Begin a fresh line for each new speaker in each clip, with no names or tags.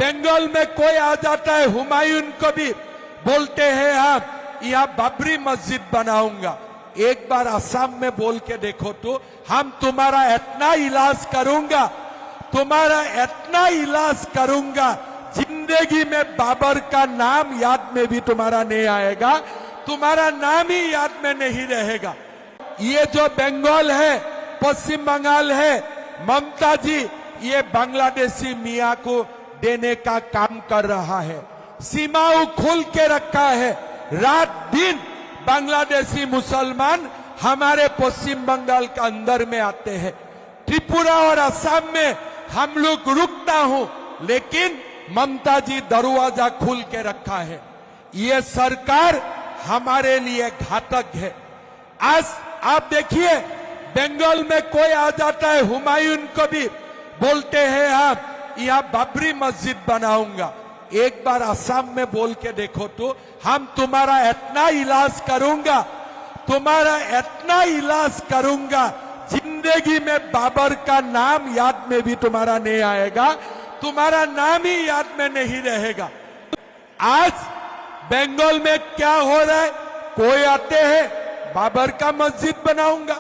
बंगाल में कोई आ जाता है, हुमायूं को भी बोलते हैं आप यहाँ बाबरी मस्जिद बनाऊंगा। एक बार असम में बोल के देखो तो, हम तुम्हारा इतना इलाज करूंगा, तुम्हारा इतना इलाज करूंगा, जिंदगी में बाबर का नाम याद में भी तुम्हारा नहीं आएगा, तुम्हारा नाम ही याद में नहीं रहेगा। ये जो बंगाल है, पश्चिम बंगाल है, ममता जी ये बांग्लादेशी मियाँ को देने का काम कर रहा है। सीमाओं खोल के रखा है, रात दिन बांग्लादेशी मुसलमान हमारे पश्चिम बंगाल के अंदर में आते हैं। त्रिपुरा और असम में हम लोग रुकता हूं, लेकिन ममता जी दरवाजा खोल के रखा है। ये सरकार हमारे लिए घातक है। आज आप देखिए बंगाल में कोई आ जाता है, हुमायूं को भी बोलते हैं आप यहाँ बाबरी मस्जिद बनाऊंगा। एक बार असम में बोल के देखो तो, हम तुम्हारा इतना इलाज करूंगा, तुम्हारा इतना इलाज करूंगा, जिंदगी में बाबर का नाम याद में भी तुम्हारा नहीं आएगा, तुम्हारा नाम ही याद में नहीं रहेगा। आज बंगाल में क्या हो रहा है, कोई आते हैं बाबर का मस्जिद बनाऊंगा,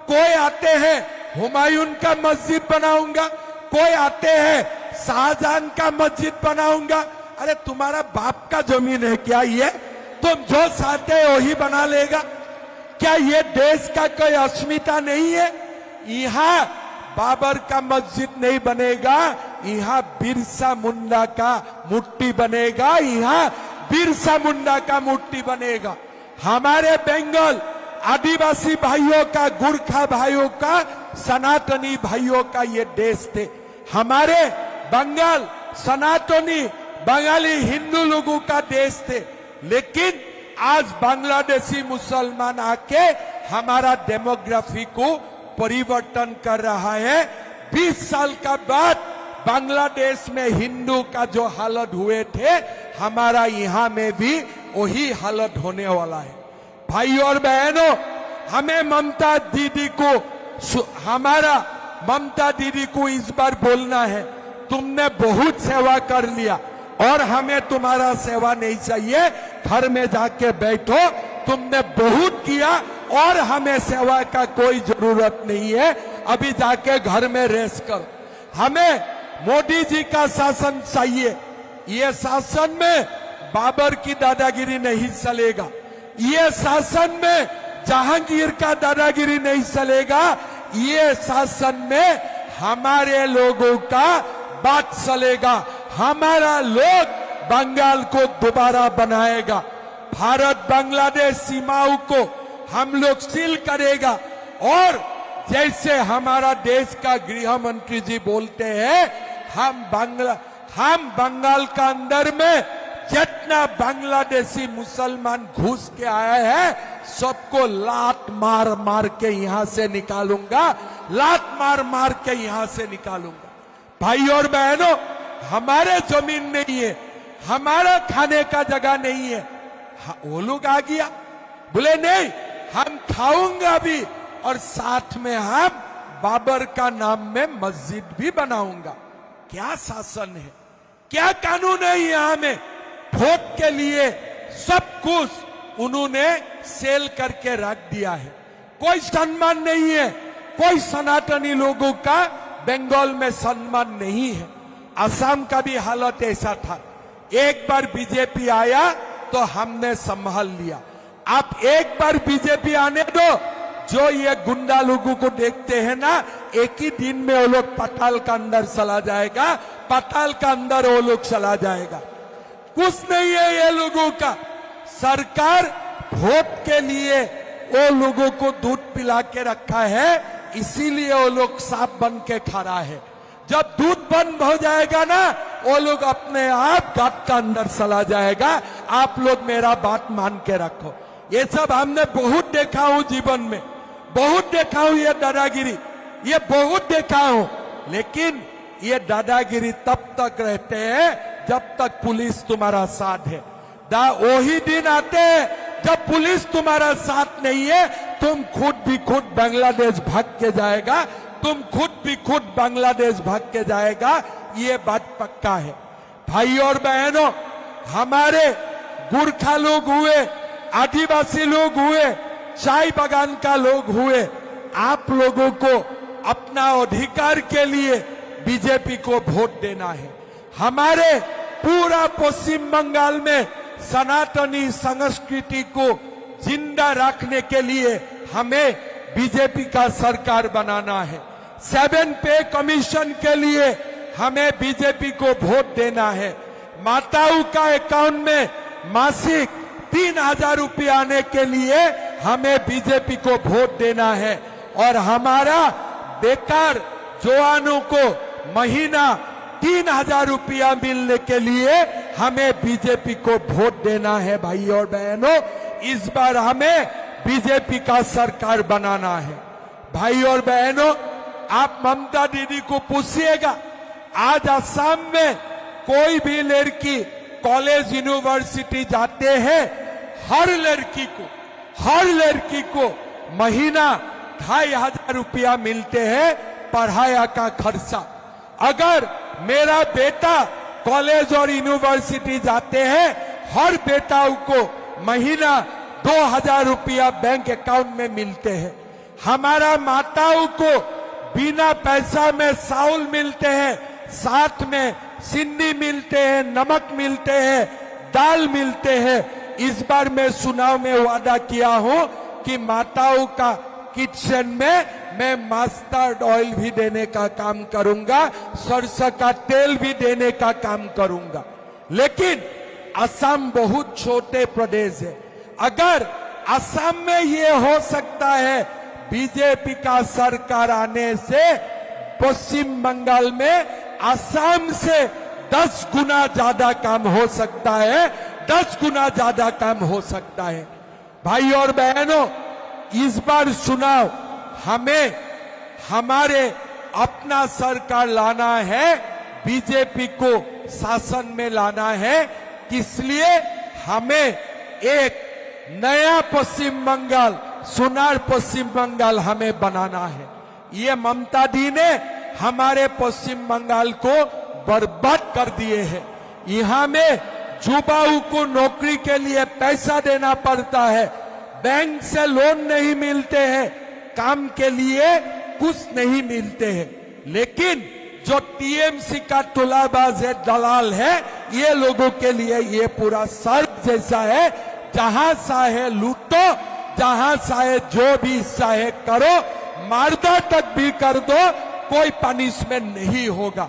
कोई आते हैं हुमायूं का मस्जिद बनाऊंगा, कोई आते हैं शाहजहां का मस्जिद बनाऊंगा। अरे तुम्हारा बाप का जमीन है क्या ये? तुम जो चाहते हो वही बना लेगा क्या? ये देश का कोई अस्मिता नहीं है? यहाँ बाबर का मस्जिद नहीं बनेगा, यहाँ बिरसा मुंडा का मूर्ति बनेगा, यहाँ बिरसा मुंडा का मूर्ति बनेगा। हमारे बंगाल आदिवासी भाइयों का, गुरखा भाइयों का, सनातनी भाइयों का ये देश थे। हमारे बंगाल सनातनी बंगाली हिंदू लोगों का देश थे, लेकिन आज बांग्लादेशी मुसलमान आके हमारा डेमोग्राफी को परिवर्तन कर रहा है। 20 साल का बाद बांग्लादेश में हिंदू का जो हालत हुए थे, हमारा यहाँ में भी वही हालत होने वाला है। भाई और बहनों, हमें ममता दीदी को, हमारा ममता दीदी को इस बार बोलना है, तुमने बहुत सेवा कर लिया और हमें तुम्हारा सेवा नहीं चाहिए। घर में जाके बैठो, तुमने बहुत किया और हमें सेवा का कोई जरूरत नहीं है। अभी जाके घर में रेस्ट करो। हमें मोदी जी का शासन चाहिए। ये शासन में बाबर की दादागिरी नहीं चलेगा, ये शासन में जहांगीर का दादागिरी नहीं चलेगा, ये शासन में हमारे लोगों का बात चलेगा। हमारा लोग बंगाल को दोबारा बनाएगा। भारत बांग्लादेश सीमाओं को हम लोग सील करेगा और जैसे हमारा देश का गृह मंत्री जी बोलते हैं, हम बंगाल का अंदर में जितना बांग्लादेशी मुसलमान घुस के आए हैं, सबको लात मार मार के यहां से निकालूंगा, लात मार मार के यहां से निकालूंगा। भाई और बहनों, हमारे जमीन नहीं है, हमारा खाने का जगह नहीं है। वो लोग आ गया, बोले नहीं हम खाऊंगा भी और साथ में हम बाबर का नाम में मस्जिद भी बनाऊंगा। क्या शासन है, क्या कानून है यहाँ में? वोट के लिए सब कुछ उन्होंने सेल करके रख दिया है। कोई सम्मान नहीं है, कोई सनातनी लोगों का बंगाल में सम्मान नहीं है। असम का भी हालत ऐसा था। एक बार बीजेपी आया तो हमने संभाल लिया। आप एक बार बीजेपी आने दो, जो ये गुंडा लोगों को देखते हैं ना, एक ही दिन में वो लोग पताल का अंदर चला जाएगा, पताल का अंदर वो लोग चला जाएगा। कुछ नहीं है ये लोगों का। सरकार वोट के लिए वो लोगों को दूध पिला के रखा है, इसीलिए वो लोग सांप बन के खड़ा है। जब दूध बंद हो जाएगा ना, वो लोग अपने आप गांठ का अंदर चला जाएगा। आप लोग मेरा बात मान के रखो। ये सब हमने बहुत देखा हूं जीवन में, बहुत देखा हूं ये दादागिरी, ये बहुत देखा हूं। लेकिन ये दादागिरी तब तक रहते हैं जब तक पुलिस तुम्हारा साथ है। वही दिन आते हैं जब पुलिस तुम्हारा साथ नहीं है, तुम खुद बांग्लादेश भाग के जाएगा, तुम खुद बांग्लादेश भाग के जाएगा। ये बात पक्का है। भाई और बहनों, हमारे गुरखा लोग हुए, आदिवासी लोग हुए, चाय बागान का लोग हुए, आप लोगों को अपना अधिकार के लिए बीजेपी को वोट देना है। हमारे पूरा पश्चिम बंगाल में सनातनी संस्कृति को जिंदा रखने के लिए हमें बीजेपी का सरकार बनाना है। 7 पे कमीशन के लिए हमें बीजेपी को वोट देना है। माताओं का अकाउंट में मासिक 3,000 रुपये आने के लिए हमें बीजेपी को वोट देना है और हमारा बेकार जवानों को महीना 3,000 रुपया मिलने के लिए हमें बीजेपी को वोट देना है। भाई और बहनों, इस बार हमें बीजेपी का सरकार बनाना है। भाई और बहनों, आप ममता दीदी को पूछिएगा, आज असम में कोई भी लड़की कॉलेज यूनिवर्सिटी जाते हैं, हर लड़की को महीना 2,500 रुपया मिलते हैं पढ़ाया का खर्चा। अगर मेरा बेटा कॉलेज और यूनिवर्सिटी जाते हैं, हर बेटाओं को महीना 2,000 रुपया बैंक अकाउंट में मिलते हैं। हमारा माताओं को बिना पैसा में चावल मिलते हैं, साथ में सिंधी मिलते हैं, नमक मिलते हैं, दाल मिलते हैं। इस बार मैं चुनाव में वादा किया हूं कि माताओं का किचन में मैं मस्टर्ड ऑयल भी देने का काम करूंगा, सरसों का तेल भी देने का काम करूंगा। लेकिन असम बहुत छोटे प्रदेश है। अगर असम में ये हो सकता है, बीजेपी का सरकार आने से पश्चिम बंगाल में असम से 10 गुना ज्यादा काम हो सकता है, 10 गुना ज्यादा काम हो सकता है। भाई और बहनों, इस बार चुनाव हमें हमारे अपना सरकार लाना है, बीजेपी को शासन में लाना है। इसलिए हमें एक नया पश्चिम बंगाल, सुनार पश्चिम बंगाल हमें बनाना है। ये ममता दी ने हमारे पश्चिम बंगाल को बर्बाद कर दिए हैं। यहाँ में युवाओं को नौकरी के लिए पैसा देना पड़ता है, बैंक से लोन नहीं मिलते हैं, काम के लिए कुछ नहीं मिलते हैं। लेकिन जो टीएमसी का तुलाबाज है, दलाल है, ये लोगों के लिए ये पूरा स्वर्ग जैसा है। जहां चाहे लूटो, जहां चाहे जो भी चाहे करो, मारदा तक भी कर दो, कोई पनिशमेंट नहीं होगा।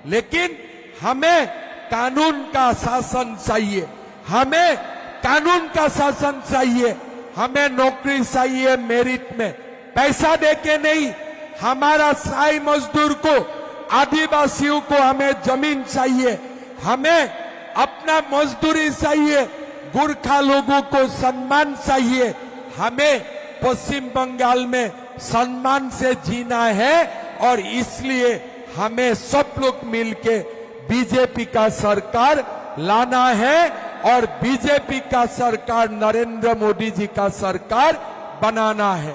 लेकिन हमें कानून का शासन चाहिए, हमें कानून का शासन चाहिए, हमें नौकरी चाहिए मेरिट में, पैसा देके नहीं। हमारा साई मजदूर को, आदिवासियों को हमें जमीन चाहिए, हमें अपना मजदूरी चाहिए, गुरखा लोगों को सम्मान चाहिए। हमें पश्चिम बंगाल में सम्मान से जीना है और इसलिए हमें सब लोग मिलके बीजेपी का सरकार लाना है और बीजेपी का सरकार नरेंद्र मोदी जी का सरकार बनाना है।